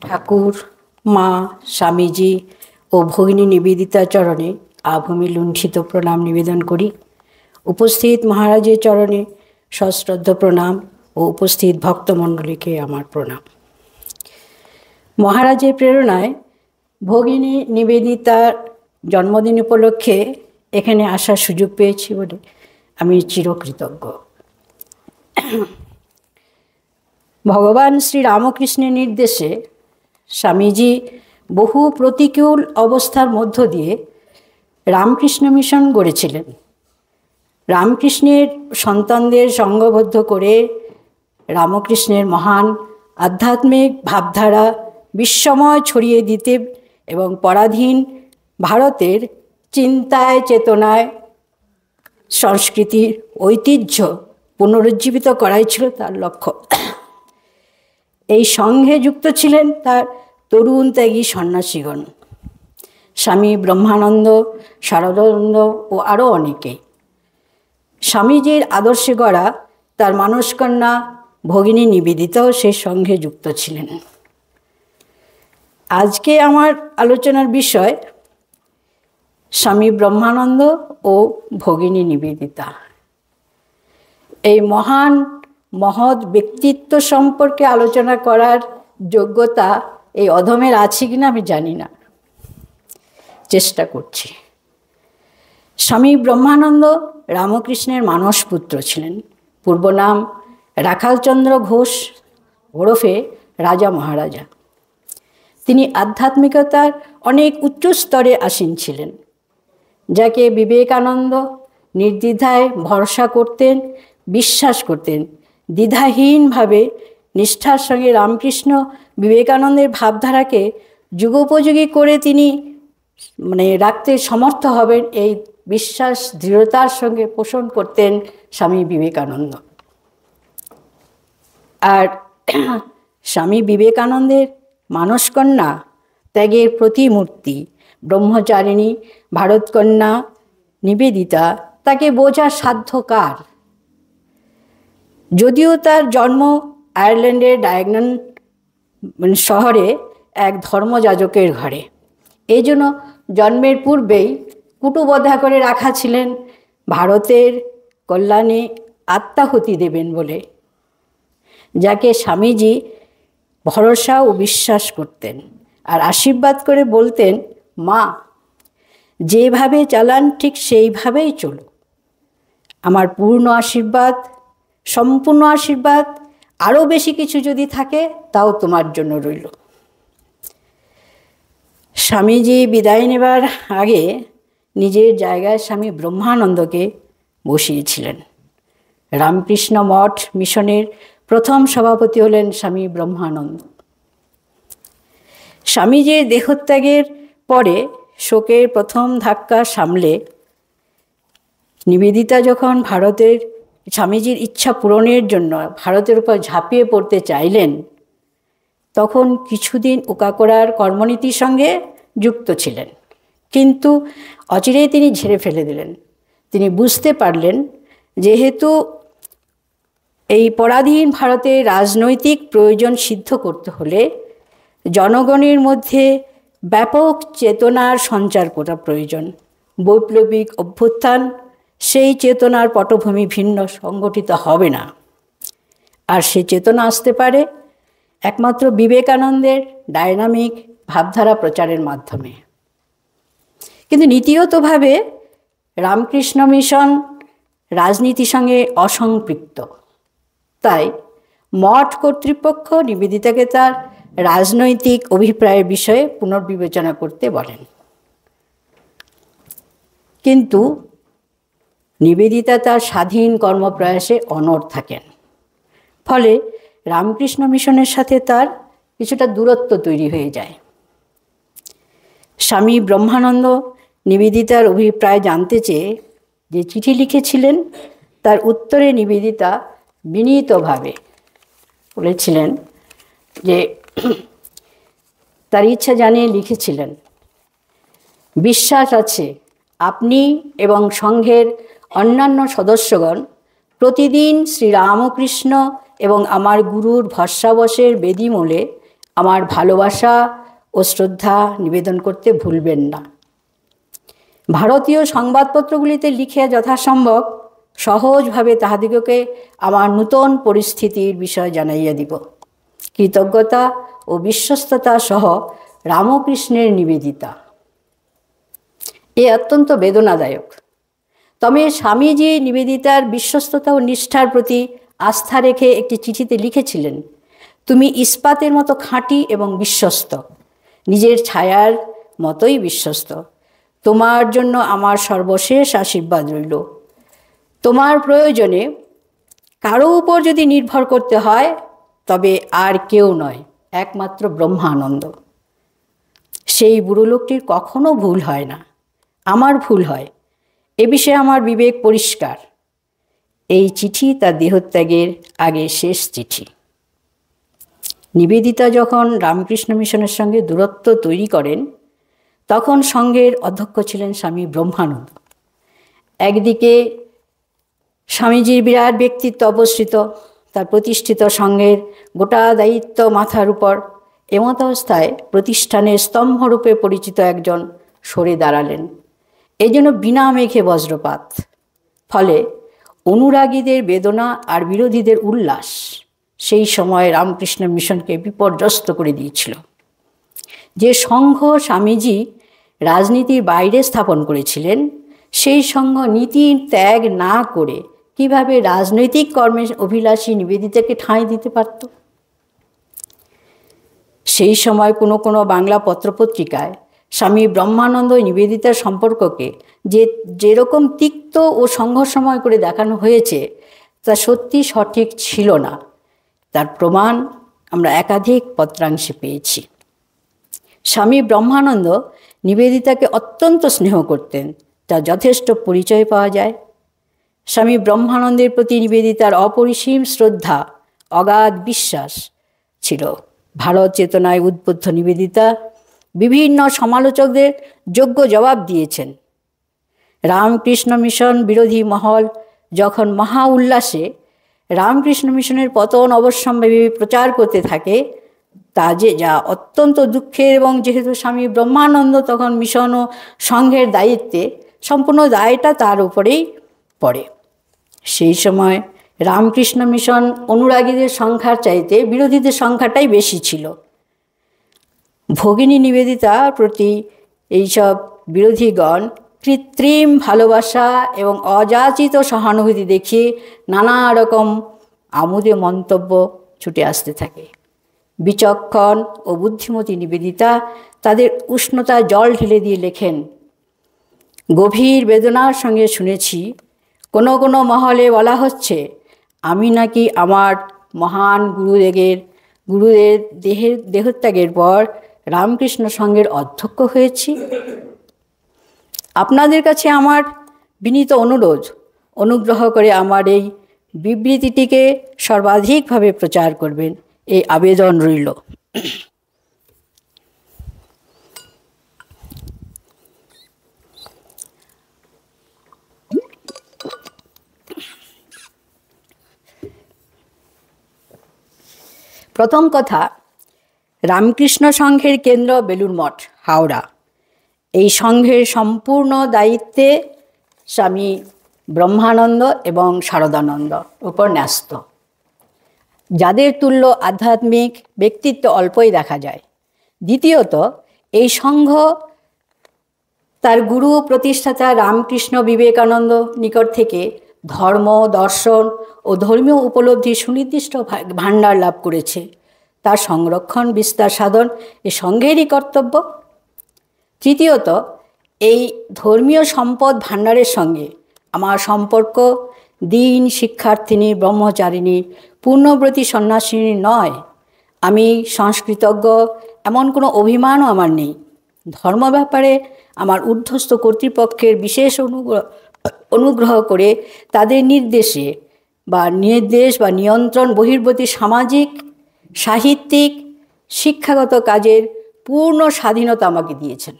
ঠাকুর, মা, স্বামীজি ও ভগিনী নিবেদিতার চরণে আভূমি লুণ্ঠিত প্রণাম নিবেদন করি। উপস্থিত মহারাজের চরণে সশ্রদ্ধ প্রণাম ও উপস্থিত ভক্তমণ্ডলীকে আমার প্রণাম। মহারাজের প্রেরণায় ভগিনী নিবেদিতার জন্মদিন উপলক্ষে এখানে আসার সুযোগ পেয়েছি বলে আমি চিরকৃতজ্ঞ। ভগবান শ্রীরামকৃষ্ণের নির্দেশে স্বামীজি বহু প্রতিকূল অবস্থার মধ্য দিয়ে রামকৃষ্ণ মিশন গড়েছিলেন। রামকৃষ্ণের সন্তানদের সঙ্গবদ্ধ করে রামকৃষ্ণের মহান আধ্যাত্মিক ভাবধারা বিশ্বময় ছড়িয়ে দিতে এবং পরাধীন ভারতের চিন্তায় চেতনায় সংস্কৃতির ঐতিহ্য পুনরুজ্জীবিত করাই ছিল তার লক্ষ্য। এই সংঘে যুক্ত ছিলেন তার তরুণ ত্যাগী সন্ন্যাসীগণ, স্বামী ব্রহ্মানন্দ, শারদানন্দ ও আরও অনেকে। স্বামীজির আদর্শে গড়া তার মানসকন্যা ভগিনী নিবেদিতাও সেই সংঘে যুক্ত ছিলেন। আজকে আমার আলোচনার বিষয় স্বামী ব্রহ্মানন্দ ও ভগিনী নিবেদিতা। এই মহান মহৎ ব্যক্তিত্ব সম্পর্কে আলোচনা করার যোগ্যতা এই অধমের আছে কিনা আমি জানি না, চেষ্টা করছি। স্বামী ব্রহ্মানন্দ রামকৃষ্ণের মানসপুত্র ছিলেন। পূর্ব নাম রাখালচন্দ্র ঘোষ ওরফে রাজা মহারাজা। তিনি আধ্যাত্মিকতার অনেক উচ্চ স্তরে আসীন ছিলেন, যাকে বিবেকানন্দ নির্দ্বিধায় ভরসা করতেন, বিশ্বাস করতেন। দ্বিধাহীনভাবে নিষ্ঠার সঙ্গে রামকৃষ্ণ বিবেকানন্দের ভাবধারাকে যুগোপযোগী করে তিনি রাখতে সমর্থ হবেন, এই বিশ্বাস দৃঢ়তার সঙ্গে পোষণ করতেন স্বামী বিবেকানন্দ। আর স্বামী বিবেকানন্দের মানসকন্যা, ত্যাগের প্রতিমূর্তি, ব্রহ্মচারিণী ভারতকন্যা নিবেদিতা, তাকে বোঝার সাধ্য কার? যদিও তার জন্ম আয়ারল্যান্ডের ডায়াগনন শহরে এক ধর্মযাজকের ঘরে, এই জন্য জন্মের পূর্বেই কুটুবদ্ধা করে রাখা ছিলেন ভারতের কল্যাণে আত্মাহুতি দেবেন বলে, যাকে স্বামীজি ভরসা ও বিশ্বাস করতেন আর আশীর্বাদ করে বলতেন, মা, যেভাবে চালান ঠিক সেইভাবেই চলো। আমার পূর্ণ আশীর্বাদ, সম্পূর্ণ আশীর্বাদ, আরও বেশি কিছু যদি থাকে তাও তোমার জন্য রইল। স্বামীজি বিদায় নেবার আগে নিজের জায়গায় স্বামী ব্রহ্মানন্দকে বসিয়েছিলেন। রামকৃষ্ণ মঠ মিশনের প্রথম সভাপতি হলেন স্বামী ব্রহ্মানন্দ। স্বামীজির দেহত্যাগের পরে শোকের প্রথম ধাক্কা সামলে নিবেদিতা যখন ভারতের স্বামীজির ইচ্ছা পূরণের জন্য ভারতের উপর ঝাঁপিয়ে পড়তে চাইলেন, তখন কিছুদিন ওকাকোড়ার কর্মনীতির সঙ্গে যুক্ত ছিলেন, কিন্তু অচিরেই তিনি ঝেড়ে ফেলে দিলেন। তিনি বুঝতে পারলেন, যেহেতু এই পরাধীন ভারতের রাজনৈতিক প্রয়োজন সিদ্ধ করতে হলে জনগণের মধ্যে ব্যাপক চেতনার সঞ্চার করা প্রয়োজন। বৈপ্লবিক অভ্যুত্থান সেই চেতনার পটভূমি ভিন্ন সংগঠিত হবে না, আর সে চেতনা আসতে পারে একমাত্র বিবেকানন্দের ডায়নামিক ভাবধারা প্রচারের মাধ্যমে। কিন্তু নীতিগতভাবে রামকৃষ্ণ মিশন রাজনীতির সঙ্গে অসম্পৃক্ত, তাই মঠ কর্তৃপক্ষ নিবেদিতাকে তার রাজনৈতিক অভিপ্রায়ের বিষয়ে পুনর্বিবেচনা করতে বলেন। কিন্তু নিবেদিতা তার স্বাধীন কর্মপ্রয়াসে অনড় থাকেন, ফলে রামকৃষ্ণ মিশনের সাথে তার কিছুটা দূরত্ব তৈরি হয়ে যায়। স্বামী ব্রহ্মানন্দ নিবেদিতার অভিপ্রায় জানতে চেয়ে যে চিঠি লিখেছিলেন, তার উত্তরে নিবেদিতা বিনীতভাবে বলেছিলেন যে তার ইচ্ছা জানিয়ে লিখেছিলেন, বিশ্বাস আছে আপনি এবং সংঘের অন্যান্য সদস্যগণ প্রতিদিন শ্রীরামকৃষ্ণ এবং আমার গুরুর ভস্মাবশের বেদিমূলে আমার ভালোবাসা ও শ্রদ্ধা নিবেদন করতে ভুলবেন না। ভারতীয় সংবাদপত্রগুলিতে লিখে যথাসম্ভব সহজভাবে তাহাদিগকে আমার নূতন পরিস্থিতির বিষয় জানাইয়া দিব। কৃতজ্ঞতা ও বিশ্বস্ততা সহ রামকৃষ্ণের নিবেদিতা। এ অত্যন্ত বেদনাদায়ক। তবে স্বামীজি নিবেদিতার বিশ্বস্ততা ও নিষ্ঠার প্রতি আস্থা রেখে একটি চিঠিতে লিখেছিলেন, তুমি ইস্পাতের মতো খাঁটি এবং বিশ্বস্ত, নিজের ছায়ার মতোই বিশ্বস্ত। তোমার জন্য আমার সর্বশেষ আশীর্বাদ রইল। তোমার প্রয়োজনে কারো উপর যদি নির্ভর করতে হয় তবে আর কেউ নয়, একমাত্র ব্রহ্মানন্দ। সেই বুড়ো লোকটির কখনো ভুল হয় না, আমার ভুল হয়। এ বিষয়ে আমার বিবেক পরিষ্কার। এই চিঠি তার দেহত্যাগের আগে শেষ চিঠি। নিবেদিতা যখন রামকৃষ্ণ মিশনের সঙ্গে দূরত্ব তৈরি করেন তখন সংঘের অধ্যক্ষ ছিলেন স্বামী ব্রহ্মানন্দ। একদিকে স্বামীজির বিরাট ব্যক্তিত্ব অবস্থিত, তার প্রতিষ্ঠিত সংঘের গোটা দায়িত্ব মাথার উপর। এমতাবস্থায় প্রতিষ্ঠানের স্তম্ভরূপে পরিচিত একজন সরে দাঁড়ালেন, এই জন্য বিনা মেঘে বজ্রপাত। ফলে অনুরাগীদের বেদনা আর বিরোধীদের উল্লাস সেই সময় রামকৃষ্ণ মিশনকে বিপর্যস্ত করে দিয়েছিল। যে সংঘ স্বামীজি রাজনীতির বাইরে স্থাপন করেছিলেন, সেই সংঘ নীতি ত্যাগ না করে কিভাবে রাজনৈতিক কর্মে অভিলাষী নিবেদিতাকে ঠাঁই দিতে পারত? সেই সময় কোনো কোনো বাংলা পত্রপত্রিকায় স্বামী ব্রহ্মানন্দ নিবেদিতার সম্পর্ককে যেরকম তিক্ত ও সংঘর্ষময় করে দেখানো হয়েছে তা সত্যি সঠিক ছিল না। তার প্রমাণ আমরা একাধিক পত্রাংশে পেয়েছি। স্বামী ব্রহ্মানন্দ নিবেদিতাকে অত্যন্ত স্নেহ করতেন, তা যথেষ্ট পরিচয় পাওয়া যায়। স্বামী ব্রহ্মানন্দের প্রতি নিবেদিতার অপরিসীম শ্রদ্ধা, অগাধ বিশ্বাস ছিল। ভারত চেতনায় উদ্বুদ্ধ নিবেদিতা বিভিন্ন সমালোচকদের যোগ্য জবাব দিয়েছেন। রামকৃষ্ণ মিশন বিরোধী মহল যখন মহা উল্লাসে রামকৃষ্ণ মিশনের পতন অবশ্যম্ভাবী প্রচার করতে থাকে, তা যা অত্যন্ত দুঃখের, এবং যেহেতু স্বামী ব্রহ্মানন্দ তখন মিশন ও সংঘের দায়িত্বে, সম্পূর্ণ দায়টা তার উপরেই পড়ে। সেই সময় রামকৃষ্ণ মিশন অনুরাগীদের সংখ্যার চাইতে বিরোধীদের সংখ্যাটাই বেশি ছিল। ভগিনী নিবেদিতার প্রতি এইসব বিরোধীগণ কৃত্রিম ভালোবাসা এবং অযাচিত সহানুভূতি দেখিয়ে নানা রকম আমোদে মন্তব্য ছুটে আসতে থাকে। বিচক্ষণ ও বুদ্ধিমতী নিবেদিতা তাদের উষ্ণতা জল ঢেলে দিয়ে লেখেন, গভীর বেদনার সঙ্গে শুনেছি কোনো কোনো মহলে বলা হচ্ছে আমি নাকি আমার মহান গুরুদের দেহত্যাগের পর রামকৃষ্ণ সংঘের অধ্যক্ষ হয়েছি। আপনাদের কাছে আমার বিনীত অনুরোধ, অনুগ্রহ করে আমার এই বিবৃতিটিকে সর্বাধিকভাবে প্রচার করবেন, এই আবেদন রইল। প্রথম কথা, রামকৃষ্ণ সংঘের কেন্দ্র বেলুড় মঠ, হাওড়া। এই সংঘের সম্পূর্ণ দায়িত্বে স্বামী ব্রহ্মানন্দ এবং শারদানন্দ উপর ন্যস্ত, যাদের তুল্য আধ্যাত্মিক ব্যক্তিত্ব অল্পই দেখা যায়। দ্বিতীয়ত, এই সংঘ তার গুরু প্রতিষ্ঠাতা রামকৃষ্ণ বিবেকানন্দ নিকট থেকে ধর্ম, দর্শন ও ধর্মীয় উপলব্ধির সুনির্দিষ্ট ভাণ্ডার লাভ করেছে। তার সংরক্ষণ, বিস্তার সাধন এ সংঘেরই কর্তব্য। তৃতীয়ত, এই ধর্মীয় সম্পদ ভাণ্ডারের সঙ্গে আমার সম্পর্ক দীন শিক্ষার্থিনী, ব্রহ্মচারিণী, পূর্ণব্রতী সন্ন্যাসিনী নয়। আমি সংস্কৃতজ্ঞ এমন কোনো অভিমানও আমার নেই। ধর্ম ব্যাপারে আমার ঊর্ধ্বস্থ কর্তৃপক্ষের বিশেষ অনুগ্রহ করে তাদের নির্দেশ বা নিয়ন্ত্রণ বহির্ভূত সামাজিক, সাহিত্যিক, শিক্ষাগত কাজের পূর্ণ স্বাধীনতা আমাকে দিয়েছেন।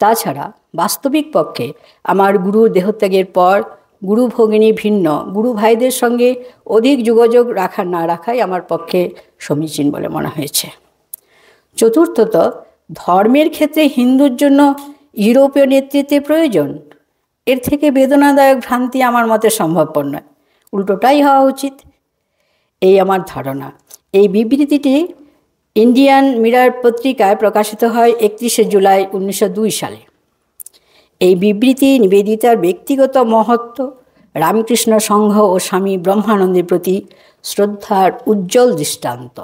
তাছাড়া বাস্তবিক পক্ষে আমার গুরুর দেহত্যাগের পর গুরু ভগিনী ভিন্ন, গুরু ভাইদের সঙ্গে অধিক যোগাযোগ রাখা না রাখাই আমার পক্ষে সমীচীন বলে মনে হয়েছে। চতুর্থত, ধর্মের ক্ষেত্রে হিন্দুর জন্য ইউরোপীয় নেতৃত্বের প্রয়োজন, এর থেকে বেদনাদায়ক ভ্রান্তি আমার মতে সম্ভবপর নয়, উল্টোটাই হওয়া উচিত, এই আমার ধারণা। এই বিবৃতিটি ইন্ডিয়ান মিরর পত্রিকায় প্রকাশিত হয় 31শে জুলাই 1902 সালে। এই বিবৃতি নিবেদিতার ব্যক্তিগত মহত্ব, রামকৃষ্ণ সংঘ ও স্বামী ব্রহ্মানন্দের প্রতি শ্রদ্ধার উজ্জ্বল দৃষ্টান্ত।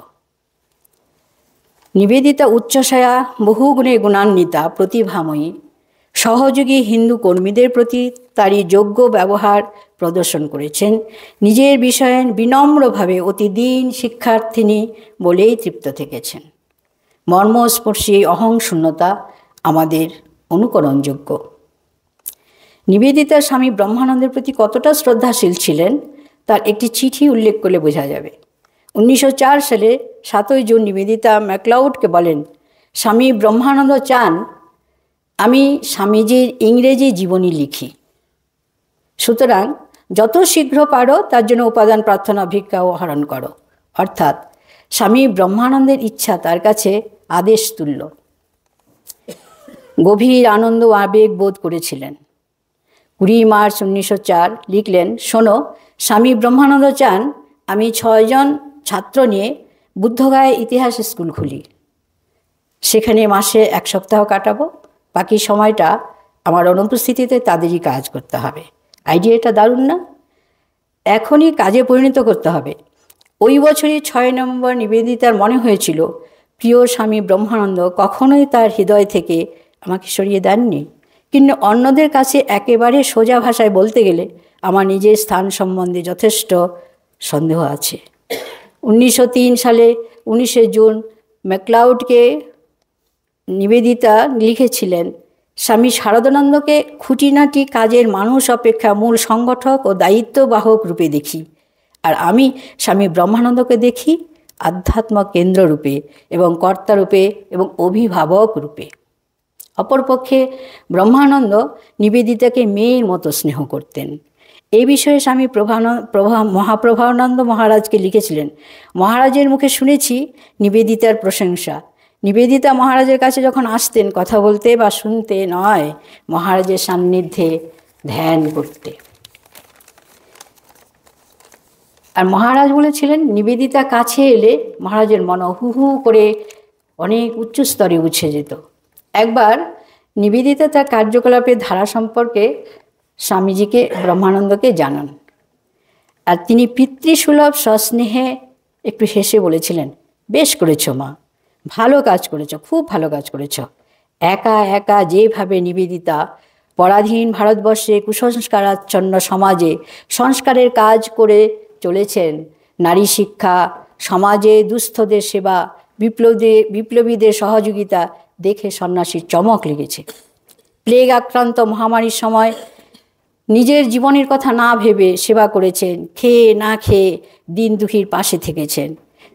নিবেদিতা উচ্চসায়া, বহুগুণে গুণান্বিতা, প্রতিভাময়ী, সহযোগী হিন্দু কর্মীদের প্রতি তারই যোগ্য ব্যবহার প্রদর্শন করেছেন। নিজের বিষয়ে বিনম্রভাবে অতি দীন শিক্ষার্থিনী বলেই তৃপ্ত থেকেছেন। মর্মস্পর্শী অহংশূন্যতা আমাদের অনুকরণযোগ্য। নিবেদিতা স্বামী ব্রহ্মানন্দের প্রতি কতটা শ্রদ্ধাশীল ছিলেন তার একটি চিঠি উল্লেখ করলে বোঝা যাবে। 1904 সালে 7 জুন নিবেদিতা ম্যাকলাউডকে বলেন, স্বামী ব্রহ্মানন্দ চান আমি স্বামীজির ইংরেজি জীবনী লিখি, সুতরাং যত শীঘ্র পারো তার জন্য উপাদান প্রার্থনা ভিক্ষা ও হরণ করো। অর্থাৎ স্বামী ব্রহ্মানন্দের ইচ্ছা তার কাছে আদেশ তুল্য। গভীর আনন্দ আবেগ বোধ করেছিলেন। 20 মার্চ 1904 লিখলেন, শোনো, স্বামী ব্রহ্মানন্দ চান আমি 6 জন ছাত্র নিয়ে বুদ্ধগয়ায় ইতিহাস স্কুল খুলি, সেখানে মাসে 1 সপ্তাহ কাটাবো, বাকি সময়টা আমার অনুপস্থিতিতে তাদেরই কাজ করতে হবে। আইডিয়াটা দারুণ না? এখনই কাজে পরিণত করতে হবে। ওই বছরই 6 নভেম্বর নিবেদিতার মনে হয়েছিল প্রিয় স্বামী ব্রহ্মানন্দ কখনোই তার হৃদয় থেকে আমাকে সরিয়ে দেননি, কিন্তু অন্যদের কাছে একেবারে সোজা ভাষায় বলতে গেলে আমার নিজের স্থান সম্বন্ধে যথেষ্ট সন্দেহ আছে। 1903 সালে 19শে জুন ম্যাকলাউডকে নিবেদিতা লিখেছিলেন, স্বামী শারদানন্দকে খুঁটিনাটি কাজের মানুষ অপেক্ষা মূল সংগঠক ও দায়িত্ববাহক রূপে দেখি, আর আমি স্বামী ব্রহ্মানন্দকে দেখি আধ্যাত্ম কেন্দ্ররূপে এবং কর্তারূপে এবং অভিভাবক রূপে। অপরপক্ষে ব্রহ্মানন্দ নিবেদিতাকে মেয়ের মতো স্নেহ করতেন। এই বিষয়ে স্বামী মহাপ্রভানন্দ মহারাজকে লিখেছিলেন, মহারাজের মুখে শুনেছি নিবেদিতার প্রশংসা। নিবেদিতা মহারাজের কাছে যখন আসতেন কথা বলতে বা শুনতে নয়, মহারাজের সান্নিধ্যে ধ্যান করতে। আর মহারাজ বলেছিলেন, নিবেদিতা কাছে এলে মহারাজের মন হু হু করে অনেক উচ্চ স্তরে উঠে যেত। একবার নিবেদিতা তার কার্যকলাপের ধারা সম্পর্কে স্বামীজিকে ব্রহ্মানন্দকে জানান, আর তিনি পিতৃসুলভ সস্নেহে একটু হেসে বলেছিলেন, বেশ করেছো মা, ভালো কাজ করেছ, খুব ভালো কাজ করেছ। একা একা যেভাবে নিবেদিতা পরাধীন ভারতবর্ষে কুসংস্কারাচ্ছন্ন সমাজে সংস্কারের কাজ করে চলেছেন, নারী শিক্ষা, সমাজে দুস্থদের সেবা, বিপ্লবীদের সহযোগিতা দেখে সন্ন্যাসীর চমক লেগেছে। প্লেগ আক্রান্ত মহামারীর সময় নিজের জীবনের কথা না ভেবে সেবা করেছেন, খেয়ে না খেয়ে দিন দুঃখীর পাশে থেকেছেন।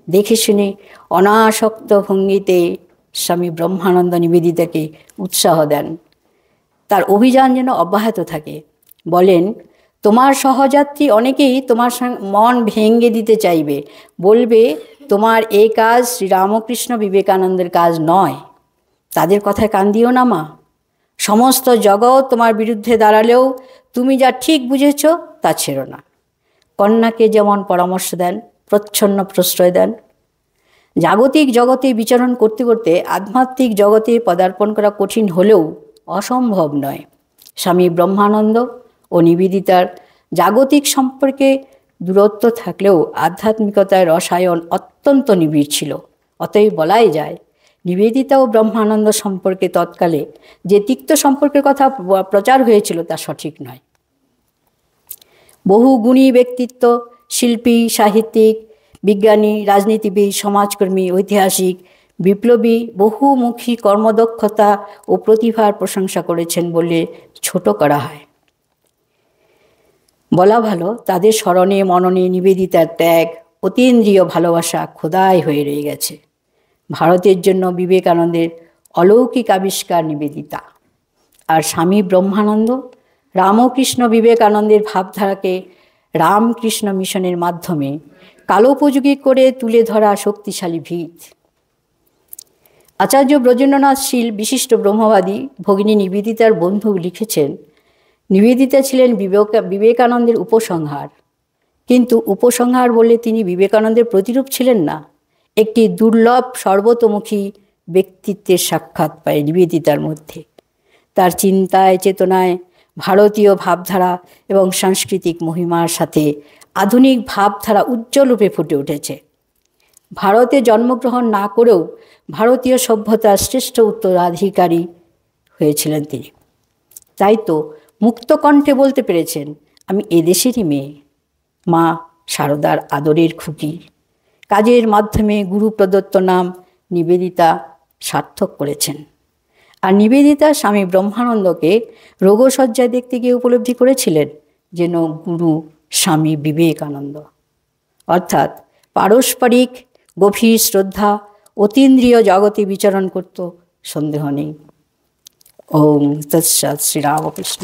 দেখে শুনে অনাসক্ত ভঙ্গিতে স্বামী ব্রহ্মানন্দ নিবেদিতাকে উৎসাহ দেন, তার অভিযান যেন অব্যাহত থাকে। বলেন, তোমার সহযাত্রী অনেকেই তোমার মন ভেঙে দিতে চাইবে, বলবে তোমার এই কাজ শ্রীরামকৃষ্ণ বিবেকানন্দের কাজ নয়। তাদের কথায় কান দিও না মা। সমস্ত জগৎ তোমার বিরুদ্ধে দাঁড়ালেও তুমি যা ঠিক বুঝেছ তা ছেড়ো না। কন্যাকে যেমন পরামর্শ দেন, প্রচ্ছন্ন প্রশ্রয় দেন। জাগতিক জগতে বিচরণ করতে করতে আধ্যাত্মিক জগতে পদার্পণ করা কঠিন হলেও অসম্ভব নয়। স্বামী ব্রহ্মানন্দ ও নিবেদিতার জাগতিক সম্পর্কে দূরত্ব থাকলেও আধ্যাত্মিকতার রসায়ন অত্যন্ত নিবিড় ছিল। অতএব বলাই যায়, নিবেদিতা ও ব্রহ্মানন্দ সম্পর্কে তৎকালে যে তিক্ত সম্পর্কের কথা প্রচার হয়েছিল তা সঠিক নয়। বহু গুণী ব্যক্তিত্ব, শিল্পী, সাহিত্যিক, বিজ্ঞানী, রাজনীতিবিদ, সমাজকর্মী, ঐতিহাসিক, বিপ্লবী বহুমুখী কর্মদক্ষতা ও প্রতিভার প্রশংসা করেছেন বলে ছোট করা হয়। বলা ভালো, তাদের স্মরণে মননে নিবেদিতার ত্যাগ, অতীন্দ্রিয় ভালোবাসা খোদাই হয়ে রয়ে গেছে। ভারতের জন্য বিবেকানন্দের অলৌকিক আবিষ্কার নিবেদিতা, আর স্বামী ব্রহ্মানন্দ রামকৃষ্ণ বিবেকানন্দের ভাবধারাকে রামকৃষ্ণ মিশনের মাধ্যমে কালোপযোগী করে তুলে ধরা শক্তিশালী ভিত। আচার্য ব্রজেন্দ্রনাথ শীল বিশিষ্ট ব্রহ্মবাদী ভগিনী নিবেদিতার বন্ধু লিখেছেন, নিবেদিতা ছিলেন বিবেকানন্দের উপসংহার, কিন্তু উপসংহার বলে তিনি বিবেকানন্দের প্রতিরূপ ছিলেন না। একটি দুর্লভ সর্বতোমুখী ব্যক্তিত্বের সাক্ষাৎ পায় নিবেদিতার মধ্যে। তার চিন্তায় চেতনায় ভারতীয় ভাবধারা এবং সাংস্কৃতিক মহিমার সাথে আধুনিক ভাবধারা উজ্জ্বল রূপে ফুটে উঠেছে। ভারতে জন্মগ্রহণ না করেও ভারতীয় সভ্যতার শ্রেষ্ঠ উত্তরাধিকারী হয়েছিলেন তিনি। তাই তো মুক্তকণ্ঠে বলতে পেরেছেন, আমি এদেশেরই মেয়ে, মা সারদার আদরের খুকি। কাজের মাধ্যমে গুরু প্রদত্ত নাম নিবেদিতা সার্থক করেছেন। আর নিবেদিতা স্বামী ব্রহ্মানন্দকে রোগশয্যায় দেখতে গিয়ে উপলব্ধি করেছিলেন যেন গুরু স্বামী বিবেকানন্দ। অর্থাৎ পারস্পরিক গভীর শ্রদ্ধা অতীন্দ্রিয় জগতে বিচরণ করত, সন্দেহ নেই। ওম তৎসৎ। শ্রীরামকৃষ্ণ।